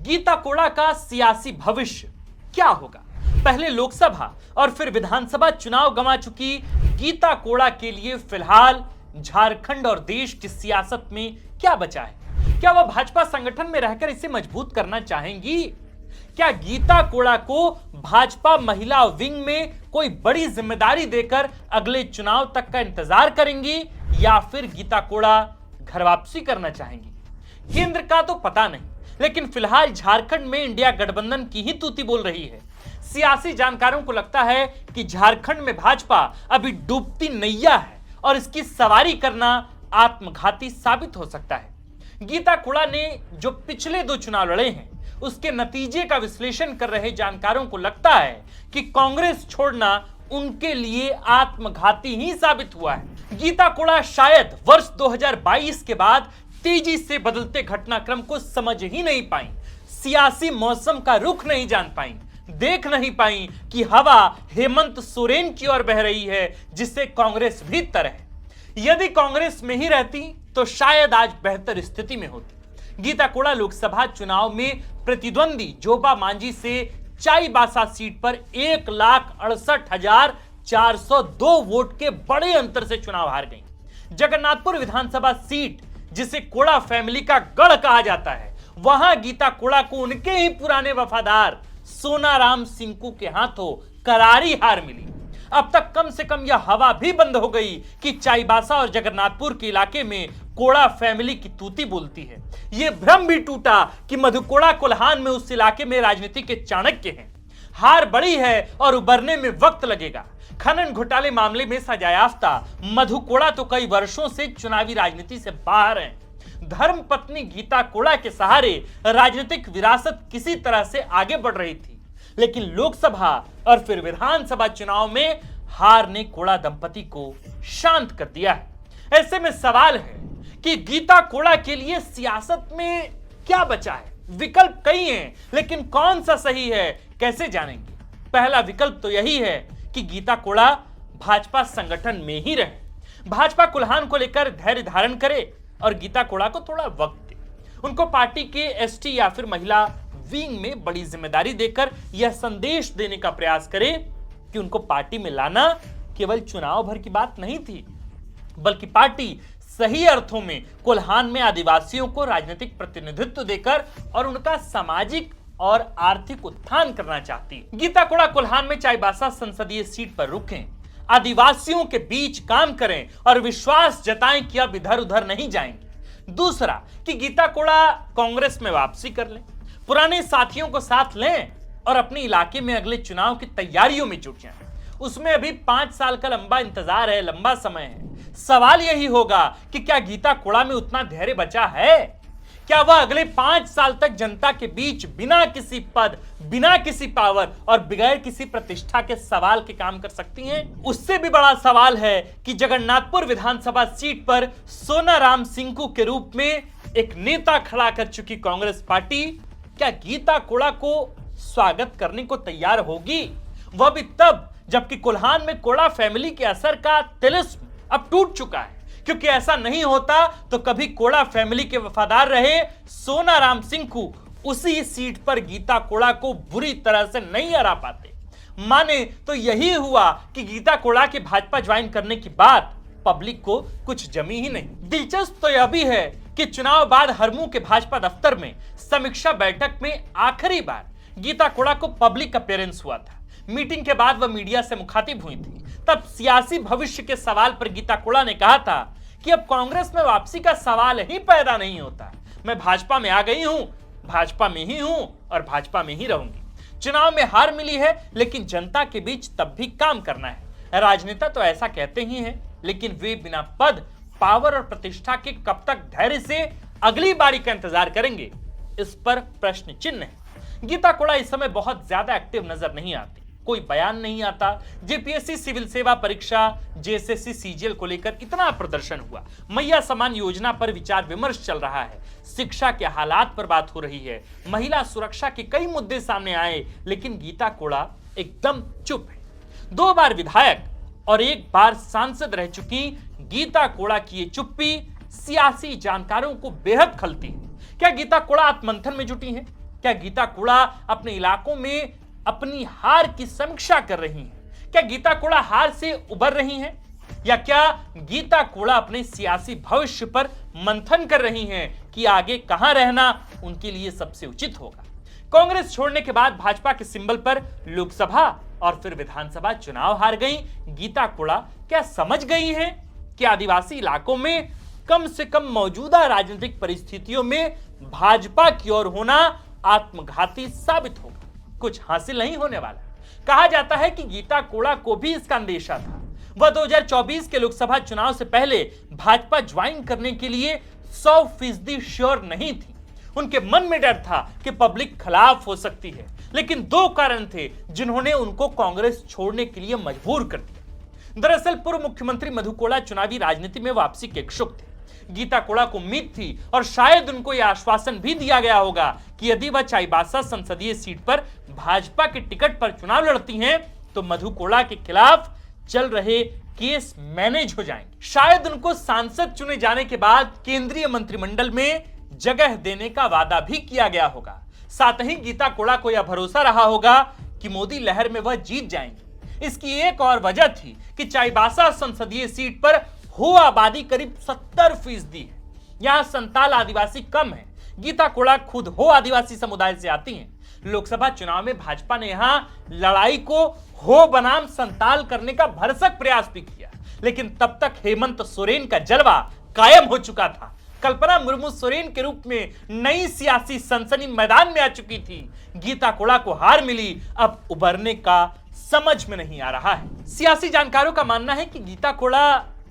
गीता कोड़ा का सियासी भविष्य क्या होगा? पहले लोकसभा और फिर विधानसभा चुनाव गंवा चुकी गीता कोड़ा के लिए फिलहाल झारखंड और देश की सियासत में क्या बचा है? क्या वह भाजपा संगठन में रहकर इसे मजबूत करना चाहेंगी? क्या गीता कोड़ा को भाजपा महिला विंग में कोई बड़ी जिम्मेदारी देकर अगले चुनाव तक का इंतजार करेंगी या फिर गीता कोड़ा घर वापसी करना चाहेंगी? केंद्र का तो पता नहीं, लेकिन फिलहाल झारखंड में इंडिया गठबंधन की ही तूती बोल रही है। सियासी जानकारों को लगता है कि झारखंड में भाजपा अभी डूबती नैया है और इसकी सवारी करना आत्मघाती साबित हो सकता है। गीता कोड़ा ने जो पिछले 2 चुनाव लड़े हैं, उसके नतीजे का विश्लेषण कर रहे जानकारों को लगता है कि कांग्रेस छोड़ना उनके लिए आत्मघाती ही साबित हुआ है। गीता कोड़ा शायद वर्ष 2022 के बाद तेजी से बदलते घटनाक्रम को समझ ही नहीं पाई, सियासी मौसम का रुख नहीं जान पाई, देख नहीं पाई कि हवा हेमंत सोरेन की ओर बह रही है, जिससे कांग्रेस भी तर है। यदि कांग्रेस में ही रहती तो शायद आज बेहतर स्थिति में होती। गीता कोड़ा लोकसभा चुनाव में प्रतिद्वंदी जोबा मांझी से चाईबासा सीट पर 1,68,402 वोट के बड़े अंतर से चुनाव हार गई। जगन्नाथपुर विधानसभा सीट, जिसे कोड़ा फैमिली का गढ़ कहा जाता है, वहां गीता कोड़ा को उनके ही पुराने वफादार सोनाराम सिंकू के हाथों करारी हार मिली। अब तक कम से कम यह हवा भी बंद हो गई कि चाईबासा और जगन्नाथपुर के इलाके में कोड़ा फैमिली की तूती बोलती है। यह भ्रम भी टूटा कि मधु कोड़ा कोल्हान में उस इलाके में राजनीति के चाणक्य हैं। हार बड़ी है और उबरने में वक्त लगेगा। खनन घोटाले मामले में सजायाफ्ता मधु कोड़ा तो कई वर्षों से चुनावी राजनीति से बाहर हैं। धर्म पत्नी गीता कोड़ा के सहारे राजनीतिक विरासत किसी तरह से आगे बढ़ रही थी, लेकिन लोकसभा और फिर विधानसभा चुनाव में हार ने कोड़ा दंपति को शांत कर दिया है। ऐसे में सवाल है कि गीता कोड़ा के लिए सियासत में क्या बचा है? विकल्प कई हैं, लेकिन कौन सा सही है, कैसे जानेंगे? पहला विकल्प तो यही है कि गीता कोड़ा भाजपा संगठन में ही रहे, भाजपा कोल्हान को लेकर धैर्य धारण करे और गीता कोड़ा को थोड़ा वक्त दे। उनको पार्टी के एसटी या फिर महिला विंग में बड़ी जिम्मेदारी देकर यह संदेश देने का प्रयास करे कि उनको पार्टी में लाना केवल चुनाव भर की बात नहीं थी, बल्कि पार्टी सही अर्थों में कोल्हान में आदिवासियों को राजनीतिक प्रतिनिधित्व देकर और उनका सामाजिक और आर्थिक उत्थान करना चाहती है। गीता कोड़ा कोल्हान में चाईबासा संसदीय सीट पर रुकें, आदिवासियों के बीच काम करें और विश्वास जताएं कि अब इधर उधर नहीं जाएंगे। दूसरा कि गीता कोड़ा कांग्रेस में वापसी कर लें, पुराने साथियों को साथ लें और अपने इलाके में अगले चुनाव की तैयारियों में जुट जाएं। उसमें अभी 5 साल का लंबा इंतजार है, लंबा समय है। सवाल यही होगा कि क्या गीता कोड़ा में उतना धैर्य बचा है? क्या वह अगले 5 साल तक जनता के बीच बिना किसी पद, बिना किसी पावर और बगैर किसी प्रतिष्ठा के सवाल के काम कर सकती हैं? उससे भी बड़ा सवाल है कि जगन्नाथपुर विधानसभा सीट पर सोनाराम सिंकू के रूप में एक नेता खड़ा कर चुकी कांग्रेस पार्टी क्या गीता कोड़ा को स्वागत करने को तैयार होगी? वह भी तब जबकि कोल्हान में कोड़ा फैमिली के असर का तिलिस्म अब टूट चुका है, क्योंकि ऐसा नहीं होता तो कभी कोड़ा फैमिली के वफादार रहे सोनाराम सिंकू उसी सीट पर गीता कोड़ा को बुरी तरह से नहीं हरा पाते। माने तो यही हुआ कि गीता कोड़ा के भाजपा ज्वाइन करने की बात पब्लिक को कुछ जमी ही नहीं। दिलचस्प तो यह भी है कि चुनाव बाद हरमू के भाजपा दफ्तर में समीक्षा बैठक में आखिरी बार गीता कोड़ा को पब्लिक अपीयरेंस हुआ था। मीटिंग के बाद वह मीडिया से मुखातिब हुई थी। तब सियासी भविष्य के सवाल पर गीता कोड़ा ने कहा था कि अब कांग्रेस में वापसी का सवाल ही पैदा नहीं होता। मैं भाजपा में आ गई हूं, भाजपा में ही हूं और भाजपा में ही रहूंगी। चुनाव में हार मिली है, लेकिन जनता के बीच तब भी काम करना है। राजनेता तो ऐसा कहते ही हैं, लेकिन वे बिना पद, पावर और प्रतिष्ठा के कब तक धैर्य से अगली बारी का इंतजार करेंगे, इस पर प्रश्न चिन्ह है। गीता कोड़ा इस समय बहुत ज्यादा एक्टिव नजर नहीं आती, कोई बयान नहीं आता। जेपीएससी सिविल सेवा परीक्षा, जेएसएससी सीजीएल को लेकर इतना प्रदर्शन हुआ, मैया समान योजना पर विचार विमर्श चल रहा है, शिक्षा के हालात पर बात हो रही है, महिला सुरक्षा के कई मुद्दे सामने आए, लेकिन गीता कोड़ा एकदम चुप है। 2 बार विधायक और 1 बार सांसद रह चुकी गीता कोड़ा की ये चुप्पी सियासी जानकारों को बेहद खलती है। क्या गीता कोड़ा आत्ममंथन में जुटी हैं? क्या गीता कोड़ा अपने इलाकों में अपनी हार की समीक्षा कर रही हैं? क्या गीता कोड़ा हार से उबर रही हैं? या क्या गीता कोड़ा अपने सियासी भविष्य पर मंथन कर रही हैं कि आगे कहां रहना उनके लिए सबसे उचित होगा? कांग्रेस छोड़ने के बाद भाजपा के सिंबल पर लोकसभा और फिर विधानसभा चुनाव हार गई गीता कोड़ा क्या समझ गई हैं कि आदिवासी इलाकों में कम से कम मौजूदा राजनीतिक परिस्थितियों में भाजपा की ओर होना आत्मघाती साबित होगा, कुछ हासिल नहीं होने वाला। कहा जाता है कि गीता कोड़ा को भी इसका अंदेशा था। वह 2024 के लोकसभा चुनाव से पहले भाजपा ज्वाइन करने के लिए 100% श्योर नहीं थी। उनके मन में डर था कि पब्लिक खिलाफ हो सकती है, लेकिन दो कारण थे जिन्होंने उनको कांग्रेस छोड़ने के लिए मजबूर कर दिया। दरअसल पूर्व मुख्यमंत्री मधु कोड़ा चुनावी राजनीति में वापसी के इच्छुक थे। गीता कोड़ा को उम्मीद थी और शायद उनको यह आश्वासन भी दिया गया होगा कि यदि वह चाईबासा संसदीय सीट पर भाजपा के टिकट पर चुनाव लड़ती हैं तो मधु कोड़ा के खिलाफ चल रहे केस मैनेज हो जाएंगे। शायद उनको सांसद चुने जाने के बाद केंद्रीय मंत्रिमंडल में जगह देने का वादा भी किया गया होगा। साथ ही गीता कोड़ा को यह भरोसा रहा होगा कि मोदी लहर में वह जीत जाएंगे। इसकी एक और वजह थी कि चाईबासा संसदीय सीट पर हो आबादी करीब 70% है। यहां संताल आदिवासी कम है। गीता कोड़ा खुद हो आदिवासी समुदाय से आती हैं। लोकसभा चुनाव में भाजपा ने यहां लड़ाई को हो बनाम संताल करने का भरसक प्रयास भी किया, लेकिन तब तक हेमंत सोरेन का जलवा कायम हो चुका था। कल्पना मुर्मू सोरेन के रूप में नई सियासी सनसनी मैदान में आ चुकी थी। गीता कोड़ा को हार मिली, अब उबरने का समझ में नहीं आ रहा है। सियासी जानकारों का मानना है कि गीता कोड़ा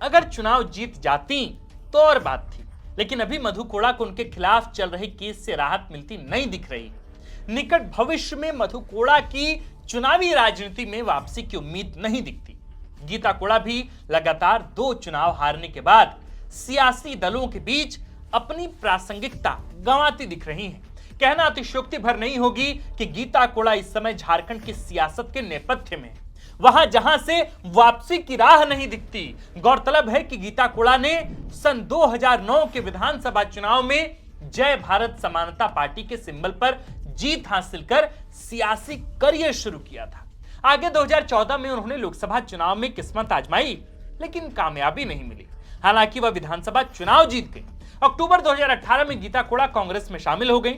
अगर चुनाव जीत जाती तो और बात थी, लेकिन अभी मधु कोड़ा को उनके खिलाफ चल रहे केस से राहत मिलती नहीं दिख रही। निकट भविष्य में मधु कोड़ा की चुनावी राजनीति में वापसी की उम्मीद नहीं दिखती। गीता कोड़ा भी लगातार 2 चुनाव हारने के बाद सियासी दलों के बीच अपनी प्रासंगिकता गंवाती दिख रही हैं। कहना अतिशयोक्ति भर नहीं होगी कि गीता कोड़ा इस समय झारखंड की सियासत के नेपथ्य में, वहां जहां से वापसी की राह नहीं दिखती। गौरतलब है कि गीता कोड़ा ने सन 2009 के विधानसभा चुनाव में जय भारत समानता पार्टी के सिंबल पर जीत हासिल कर सियासी करियर शुरू किया था। आगे 2014 में उन्होंने लोकसभा चुनाव में किस्मत आजमाई, लेकिन कामयाबी नहीं मिली। हालांकि वह विधानसभा चुनाव जीत गई। अक्टूबर 2018 में गीता कोड़ा कांग्रेस में शामिल हो गई।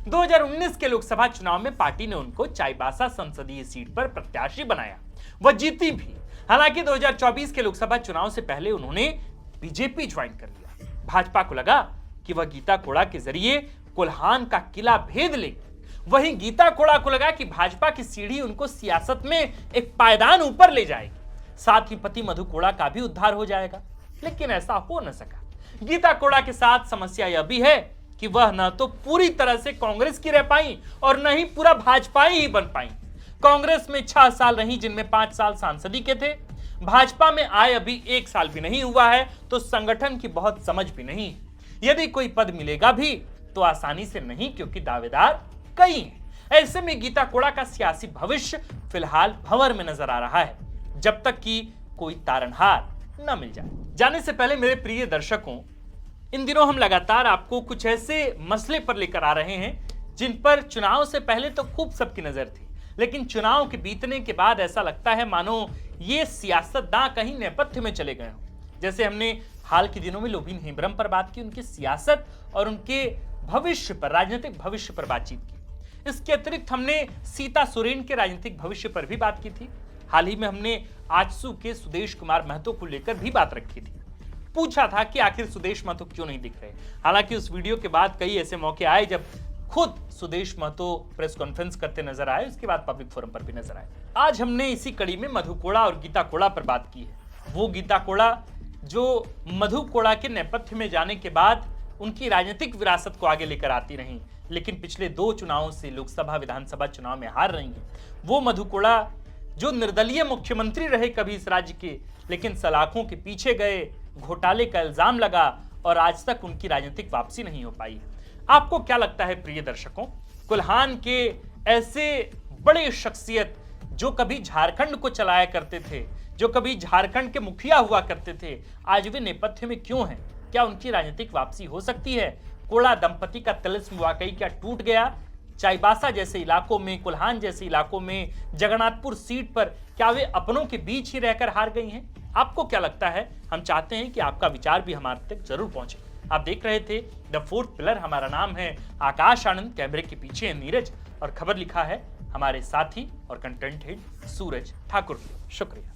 2019 के लोकसभा चुनाव में पार्टी ने उनको चाईबासा संसदीय सीट पर प्रत्याशी बनाया, वह जीती भी। हालांकि 2024 के लोकसभा चुनाव से पहले उन्होंने बीजेपी ज्वाइन कर लिया। भाजपा को लगा कि वह गीता कोड़ा के जरिए कोल्हान का किला भेद लेगी। वहीं गीता कोड़ा को लगा कि भाजपा की सीढ़ी उनको सियासत में एक पायदान ऊपर ले जाएगी, साथ ही पति मधु कोड़ा का भी उद्धार हो जाएगा। लेकिन ऐसा हो न सका। गीता कोड़ा के साथ समस्या यह भी है कि वह न तो पूरी तरह से कांग्रेस की रह पाई और न ही पूरा भाजपाई ही बन पाई। कांग्रेस में 6 साल रही, जिनमें 5 साल सांसदी के थे। भाजपा में आए अभी 1 साल भी नहीं हुआ है, तो संगठन की बहुत समझ भी नहीं है। यदि कोई पद मिलेगा भी तो आसानी से नहीं, क्योंकि दावेदार कई हैं। ऐसे में गीता कोड़ा का सियासी भविष्य फिलहाल भंवर में नजर आ रहा है, जब तक कि कोई तारनहार न मिल जाए। जाने से पहले मेरे प्रिय दर्शकों, इन दिनों हम लगातार आपको कुछ ऐसे मसले पर लेकर आ रहे हैं जिन पर चुनाव से पहले तो खूब सबकी नजर थी, लेकिन चुनाव के बीतने के बाद ऐसा लगता है मानो ये सियासतदां कहीं नेपथ्य में चले गए हों। जैसे हमने हाल के दिनों में लोबिन हेम्ब्रम पर बात की, उनकी सियासत और उनके भविष्य पर, राजनीतिक भविष्य पर बातचीत की। इसके अतिरिक्त हमने सीता सोरेन के राजनीतिक भविष्य पर भी बात की थी। हाल ही में हमने आजसू के सुदेश कुमार महतो को लेकर भी बात रखी थी। पूछा था कि आखिर सुदेश महतो क्यों नहीं दिख रहे। हालांकि उस वीडियो के बाद कई ऐसे मौके आए जब खुद सुदेश महतो प्रेस कॉन्फ्रेंस करते नजर आए, उसके बाद पब्लिक फोरम पर भी नजर आए। आज हमने इसी कड़ी में मधु कोड़ा और गीता कोड़ा पर बात की है। वो गीता कोड़ा जो मधु कोड़ा के नेपथ्य में जाने के बाद उनकी राजनीतिक विरासत को आगे लेकर आती रही, लेकिन पिछले 2 चुनावों से लोकसभा विधानसभा चुनाव में हार रही हैं। वो मधु कोड़ा जो निर्दलीय मुख्यमंत्री रहे कभी इस राज्य के, लेकिन सलाखों के पीछे गए, घोटाले का इल्जाम लगा और आज तक उनकी राजनीतिक वापसी नहीं हो पाई। आपको क्या लगता है प्रिय दर्शकों, कोल्हान के ऐसे बड़े शख्सियत जो कभी झारखंड को चलाया करते थे, जो कभी झारखंड के मुखिया हुआ करते थे, आज वे नेपथ्य में क्यों हैं? क्या उनकी राजनीतिक वापसी हो सकती है? कोड़ा दंपति का तिलिस्म वाकई क्या टूट गया? चाईबासा जैसे इलाकों में, कुल्हान जैसे इलाकों में, जगन्नाथपुर सीट पर क्या वे अपनों के बीच ही रहकर हार गई हैं? आपको क्या लगता है? हम चाहते हैं कि आपका विचार भी हमारे तक जरूर पहुंचे। आप देख रहे थे द फोर्थ पिलर। हमारा नाम है आकाश आनंद, कैमरे के पीछे है नीरज और खबर लिखा है हमारे साथी और कंटेंट हेड सूरज ठाकुर। शुक्रिया।